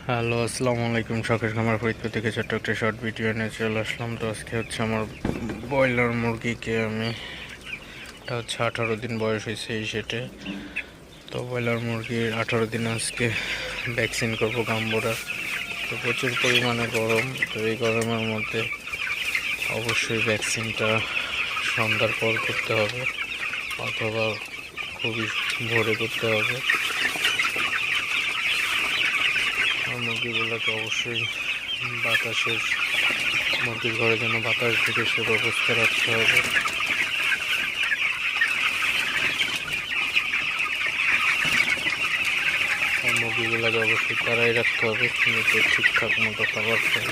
Hello, আসসালামু আলাইকুম। শখের খামার ফরিদপুর থেকে ছোট্ট একটা শর্ট ভিডিও নিয়ে চলে আসলাম। তো আজকে হচ্ছে আমার ব্রয়লার মুরগিকে এটা হচ্ছে 18 দিন বয়স হয়েছে এই সেটে। তো ব্রয়লার মুরগির 18 দিন আজকে ভ্যাকসিন করবো গাম্বুরা। তো প্রচুর পরিমাণে গরম, তো এই গরমের মধ্যে অবশ্যই ভ্যাকসিনটা সন্ধ্যার পর করতে হবে অথবা খুবই ভোরে করতে হবে। আর মুরগিগুলোকে অবশ্যই মুরগির ঘরে যেন বাতাস ঢুকে সে ব্যবস্থা রাখতে হবে। আর মুরগিগুলোকে অবশ্যই তাড়াই রাখতে হবে, যাতে ঠিকঠাক মতো খাবার খায়।